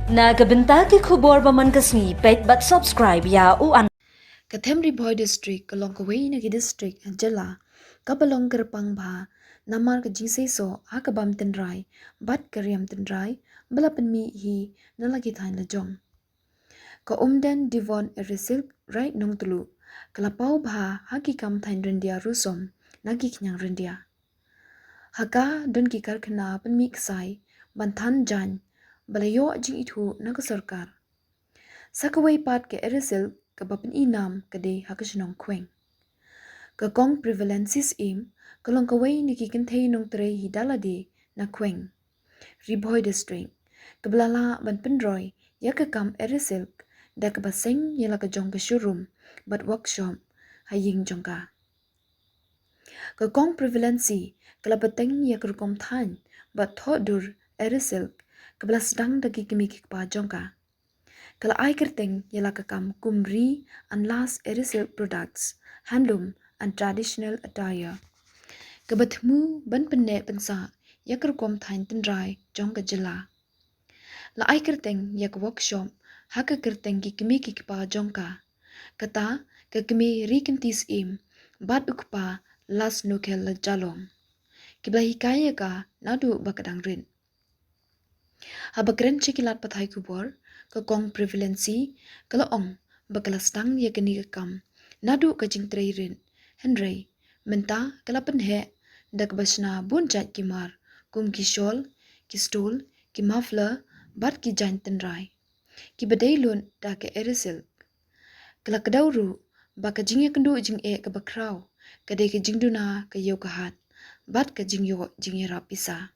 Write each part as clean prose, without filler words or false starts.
Nagabintaki khubor baman kasni pet but subscribe ya uan. Kathem Riboy District kalong kawai nagi district jala kabalong kerpang bha namar ka jingse so hakabam tenrai bat karyam tenrai balapan mi hi nalagi thain lajong ka umden Devon Erisil right nong tulu kalapau bha haki kam thain rendia rusom nagi knyang rendia haka don ki karkhana pan mi ksai banthan jan balayo jing ithu naga sarkar sakawai pat ke Erisil kabapan inam kade hakashnong kweng ka kong prevalences im kalong kawai niki kinthei nong trei hidalade na kweng Riboy district kablala ban pendroy ya ka kam Erisilk da ka baseng yala ka jong ka showroom bat workshop haying jongka ka kong prevalency kala bateng ya ka rukom than bat thodur Erisilk kabla sedang dagi kimi kikpa jongka kala ai kerteng yala ka kam kumri and last Erisilk products handloom and traditional attire. Kabatmu ban penne pensa yak rukom thain tendrai jong ka jela. La ai kerteng yak workshop haka kerteng ki kemi ki pa jong ka. Kata ka kemi rikentis im bat ukpa las nokel la jalong. Kibla hikaya ka nadu bakadang rin. Habakren chikilat pathai kubor ka kong prevalency kala ong bakalas tang yakani ka kam nadu ka jing trei rin. Henry menta kalapan he dak basna bun jat kimar kum ki shawl ki stol ki muffler bat ki jan tenrai ki badai lun da ke Erisil kala kadauru ba ka jing yakandu jing e ka bakraw kade ka jingduna ka yo ka hat bat ka jing yo jing era pisa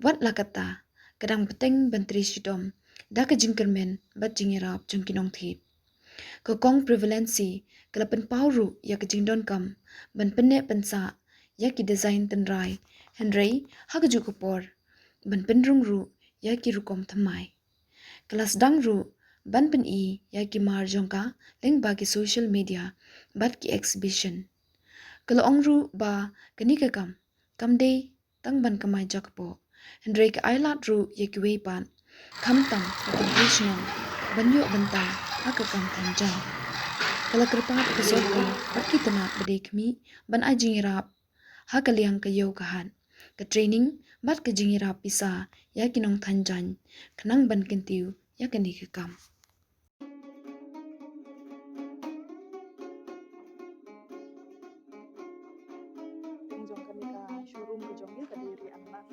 wat lakata kadang peteng bantri shidom da ka jing kermen bat jing era jung kinong thit ka kong prevalency kalapan pauru ya ka jingdon kam ban penne pensa ya ki design tenrai Henry hakaju kupor ban penrung ru ya ki rukom thamai kelas dang ru ban pen i ya ki mar jongka leng ba ki social media bat ki exhibition kala ong ru ba kani ka kam de tang ban kamai jakpo Henry ka ailat ru ya ki wei pan kam tam ka traditional banyo bantang haka kam tanjang kala kerpat ka sorka barki tanak bedek mi ban ajing irap haka liang ka yau kahan ka training bat ka jing irap pisa ya kinong tanjan kanang ban kentiu ya kani ka kam jong kami ka showroom ke jong ni kadiri anas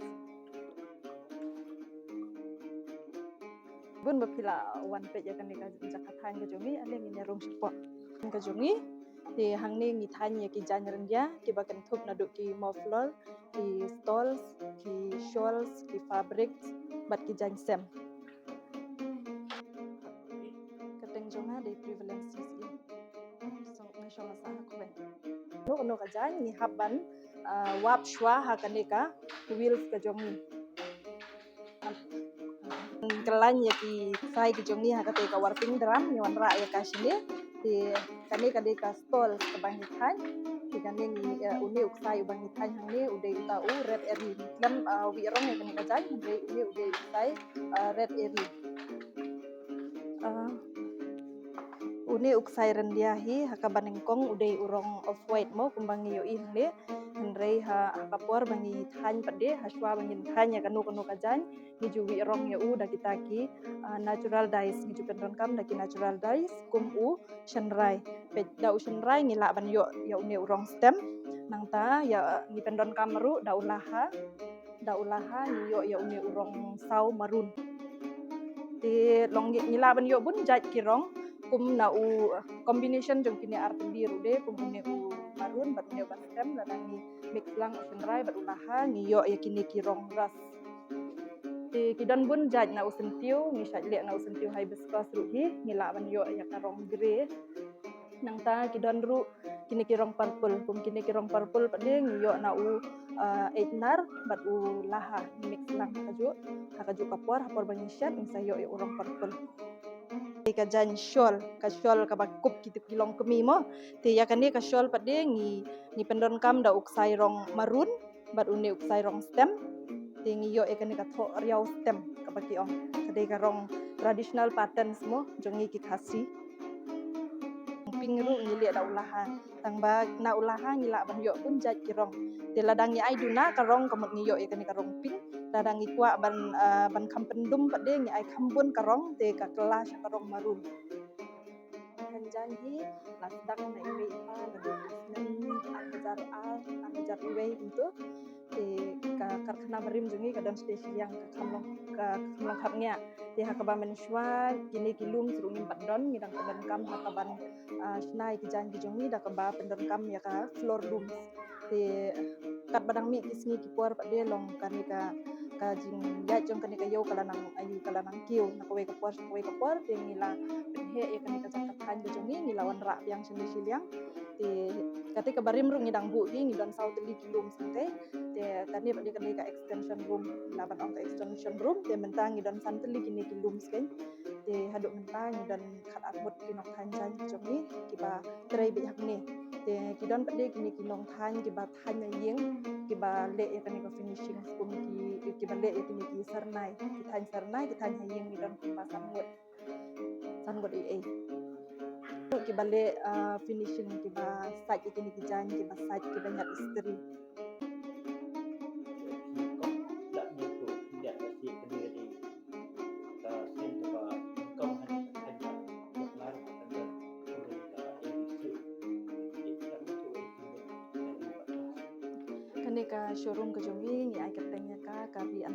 bun bapila one page ya kami ka jakathan ke jong ni ale ni rong support ke jong ni di hang ni ngi than ya ki jan rendia ki bakan thup na do ki muffler ki stalls ki shawls ki fabrics bat ki jan sem kateng jong ha di prevalences so national sa ko no ka jan ni haban wap shwa ha kaneka wheels ka jong ni kelan ya ki sai ki jong ni ha ka te ka warping drum ni wan ra ya ka shini di kani ka de ka stall ka bang ni than ki kani ni uni uk sai bang ni than hang ni ude ta u red eri lam wi rong ya kani ka jan ude uni ude sai red eri uni uk sai rendia hi haka banengkong ude urong of white mo kumbang yo i hang Henry ha kapor bangi than pade haswa bangi than ya kanu ka jan ni juwi rong ya u da kita ki natural dyes ni ju pendon kam da ki natural dyes kum u shenrai pe da u shenrai ngi la ban yo ya uni urong stem nang ta ya ni pendon kam ru da ulaha ni yo ya uni urong sau marun di long ni la ban yo bun jat ki rong kum na u combination jong kini art biru de kum uni u marun bat ne bat stem la ni mix lang shenrai bat ulaha ni yo ya kini ki rong ras di kidan bun jaj na usentiu ni shat le na usentiu hibiscus ru hi ni la ban yo ya ka rong grey nang ta kidan ru kini ki rong purple kum kini ki rong purple pade ni yo na u eitnar bat u laha mix lang hakaju kapor hapor bang shat sa yo ya urong purple ka jan shawl ka bakup kitu kilong kemi mo ti ya kani ka shawl pade ni pendon kam da uksai rong marun bat uni uksai rong stem Tingiyo ikan ka tho riau stem kapaki ong. Kadai ka rong traditional pattern semua jongi ki khasi. Pingru ngili ada ulaha. Tang ba na ulaha ngila ban yo pun jat ki rong. Te ladangi ai duna ka rong kamut ngiyo ikan ka rong ping. Ladangi kwa ban kampendum pade ngi ai kambun ka rong te ka kelas ka rong marum. Hanjan hi lasdang na iwe ipa na do angajar angajar iwe itu karkana berim jungi kadang stesi yang kamlong kapnya di hakaba menshwa kini kilum suruh ngimpat don ngidang pendan kam hakaban snai kijan kijungi da kaba pendan kam ya ka floor rooms di kat badang mi kisni kipuar pak de long kanika kajing ya jong kanika yo kalanang ayu kalanang kiu nakawe kapuar de ngila penhe ya kanika jakat han jungi ngilawan rak yang siliang di ketika barim rung ngidang bu hi ngidang sau teli kilum sampai te tani pak dia ka extension room laban ong ka extension room te mentang ngidang santeli kini kilum sken te haduk mentang ngidang khat atmut kinok hanjan jomi kiba trai bi hakni te kidon pak dia kini kinong than kiba than yeng kiba le ya kani ka finishing skum ki kiba le ya kini ki sarnai ki than yeng ngidang kiba sangut ai kiba le finishing kiba saj kini kijan kiba saj kiba nyat istri kani ka showroom ka jongi ngi ai katengnya ka ri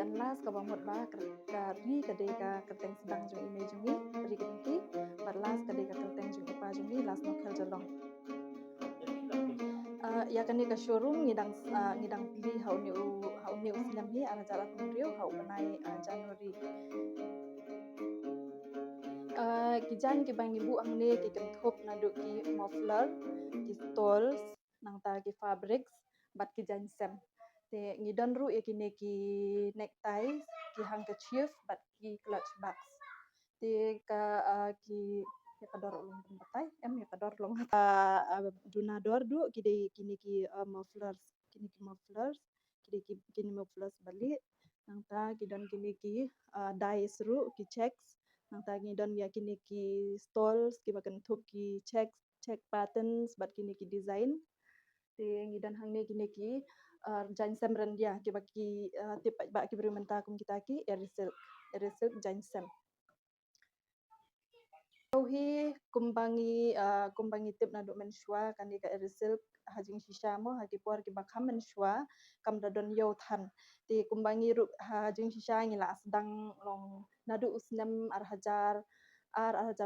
anlas ka bamot ba ka ri ka de ka kateng sedang jongi me jongi ri kenti barlas ka de ka kateng jongi pa jongi las no khel jalong ya kani ka showroom ngidang pili hau ni usnam hi ara jarat mriu hau panai January kijan ki bangi bu angne ki kenthop nadu ki muffler ki stoles nang ta ki fabrics bat ki jan sem te ngidon ru yakine ki necktie ki handkerchief bat ki clutch bags te ka ki ya kador ulung batai ya kador long duna dor du kini ki mufflers kini mufflers bali nang ta kidon kini ki dies ru ki checks nang ta ngidon ya kini ki stoles ki bakan thup ki check patterns bat kini ki design te ngidon hangne kini ki jan sem randia ki baki tip ba ki beri menta kum kita ki erisilk jan sem hi kumbangi tip na do menshwa kani ka erisilk hajing shisha mo hagi por ki bakham menshwa kam dadon yo than ti kumbangi ru hajing shisha ngila sedang long nadu usnam ar hajar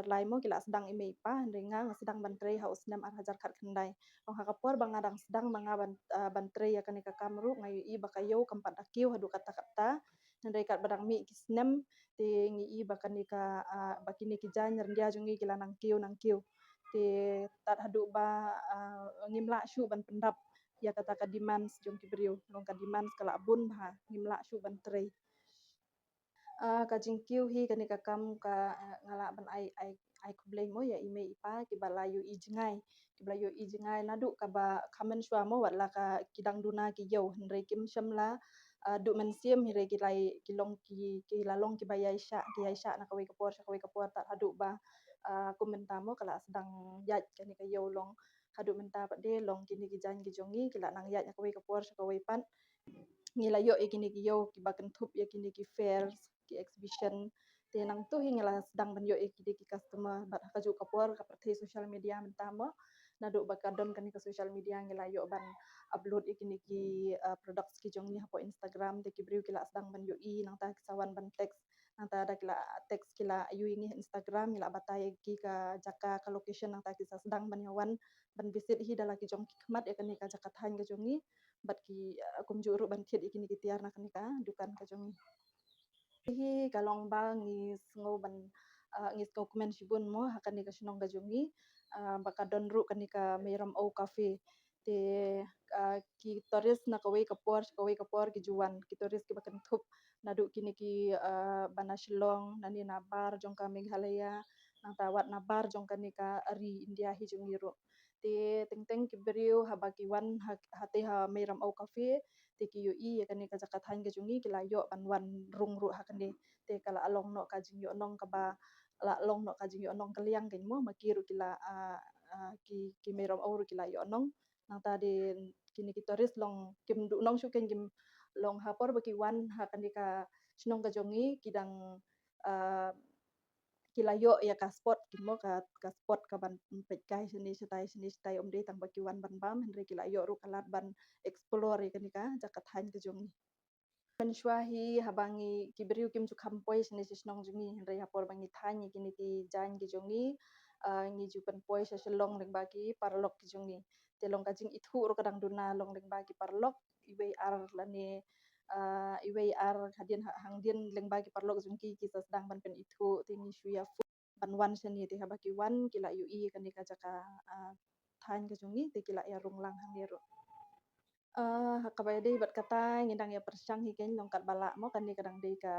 lai mo kila sedang ime pa ringa sedang bantrei ha usnam ar hajar khat khandai long hakapor bangadang sedang banga bantrei ya kani ka kamru ngayu i bakayo kampat akiu hadu kata kata nandai kat badang mi kisnem ti ngi i bakani ka bakini ki jan rendia jungi kila nang kiu ti tat hadu ba ngimla shu ban pendap ya kata ka demands jong ki beriu long ka demands kala bun ba ngimla shu ban trei ka jingkiu hi kani ka kam ka ngala ban ai kublei mo ya ime ipa ki balayu i jingai nadu ka ba kamen shwa mo watla ka kidang duna ki yo hendrei kim shamla du mensiam hi regi lai ki lalong ki bayai sha na kawe kapor tak hadu ba kumenta mo kala sedang yat kani ka yo long hadu menta pak de long kini ki jan ki jongi kila nang yat na kawe kapor kawe pan ngila yo kini ki yo ki bakan thup ya kini ki fairs ki exhibition te nang tu hi ngila sedang ban yo kini ki customer bat kaju kapor ka perthei social media menta mo nadu bakadon kani ka social media ngila yo ban upload kini ki products ki jongi hapo Instagram te ki briu kila sedang ban yo nang ta kisawan ban text nang ta ada kila text kila ayu ini Instagram ngila batai ki ka jaka ka location nang ta kisa sedang ban yawan ban visit hi dala ki jong ki khmat ya kani ka jakat han ka jongi bat ki kum juru ban thiet ikini ki tiar na kani ka dukan ka jongi hi kalong ba ngis ngo ban ngis ko komen shibun mo hakani ka shinong ka jongi bakadon ru kani ka meram o cafe te ki toris na kawe kapor ki juan ki toris ki bakan thup nadu kini ki bana shillong nani na bar jong ka meghalaya nang tawat na bar jong kani ka ari india hi jongi ru Te teng-teng ki beriu ha bagi wan hate ha meram au kafe te ki yoi ya kani ka jakat han ke jungi ki layo ban wan rung ru ha kani te kala along no ka jing yo nong ka ba la long no ka jing yo nong kaliang ken mo makiru kila ki meram au ru kila yo nong nang ta de kini ki toris long kim du nong shu ken kim long ha por bagi wan ha kani ka snong ka jongi kidang kilayo ya ka spot kimo ka spot ka ban pet kai sini setai om dei tang baki wan ban bam henry kilayo ru kalat ban explore ya kani ka jakat han ke jongi mensyuahi habangi kiberiu kim chukam poi sini sisnong jungi henry hapor bangi thani kini ti jan ki jongi ngi jupan poi sa selong leng bagi parlok ki jongi telong kajing ithu ru kadang duna long leng bagi parlok iwei ar lani iwei ar hadien hang dien leng bagi parlok jungki ki sedang ban pen ithu tini shuya fu ban wan seni ti habaki wan kila yu i kani ka jaka than ke jungi ti kila ya rung lang hang ru hakabaya dei bat kata ngidang ya persyang hi ken long kat bala mo kani kadang dei ka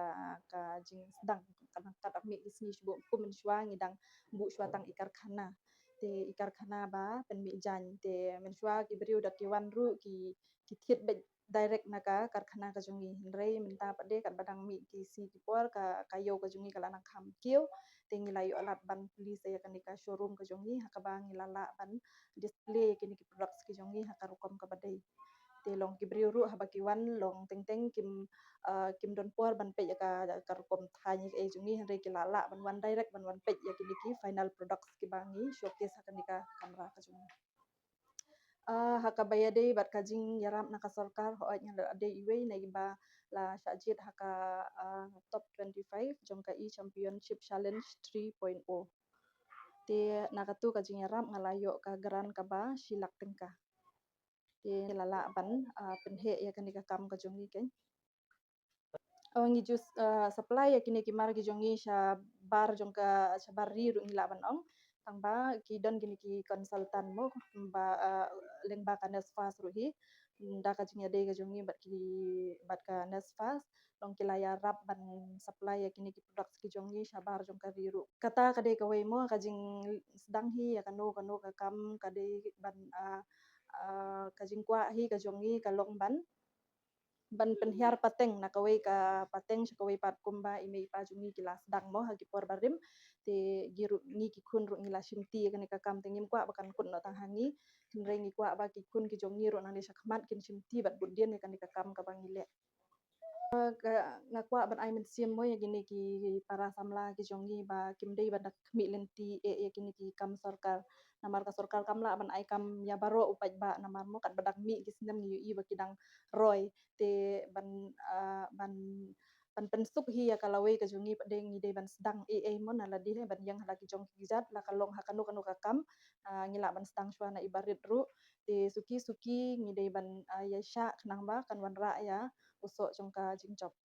jing sedang kadang kat akmi di sini shubu ku mensyua ngidang bu syua tang ikar khana te ikar khana ba pen mi jan te mensyua ki beriu dak ki wan ru ki thiet be direct na ka karkhana ka jungi rei minta pade kat badang mi ki si ki por ka kayo ka jungi kala nang kham kiu te ngilayo alat ban police ya kani ka showroom ka jungi hakabang ngilala ban display kini ki products ki jongi hakarukom ka badai te long ki beriu ru habaki wan long teng-teng kim don por ban pe ka rukom thanya e jungi henry ki lala ban wan direct ban wan pe ya kini ki final products ki bangi showcase hakani ka kamera ka jungi hakabaya dei bat kajing yaram na ka sarkar ho nya ade iwei na iba la shajit haka top 25 jong ka championship challenge 3.0 te nakatu kajing yaram ngalayo ka geran ka ba silak tengka te lala ban penhe ya kani ka kam ka jongi ken ngi jus supply ya kini ki mar ki jongi sha bar jong ka sabar ri ru ngila ban ong tang ba ki don kini ki konsultan mo ba leng ba ka nesfas ru hi da ka jing ade ka jongi bat ka nesfas long ki laya rap ban supply ya kini ki products ki jongi sabar jong ka ri ru kata kade ka wei mo ka jing sedang hi ya kanu ka kam kade ban ka jing kwa hi ka jongi ka long ban penhiar pateng na kawei ka pateng sa kawei pat kumba ime pa jungi kila sedang mo hagi por barim te giru ngi ki kun ru ngila simti kani ka kam tengim kwa bakan kun no tang hangi hinre ngi kwa ba ki kun ki jongi ru nang desa khmat kin simti bat budien kani ka kam ka bangile ngakwa ban ai men sim mo ya gini ki para samla ki jongi ba kim dei ban mi lenti e kini ki kam sarkar namar ka sarkar kamla ban ai kam ya baro upaj ba namar mo kat badak mi ki sinem ngi i ba kidang roy te ban pensuk hi ya kalawei ka jungi deng ngi dei ban sedang mo na ladi he ban yang halaki jong kijat la kalong hakanu kanu ka kam ngila ban sedang shwa na ibarit ru te suki ngi dei ban ya sha nang ba kan wan ra ya usok jong ka jing job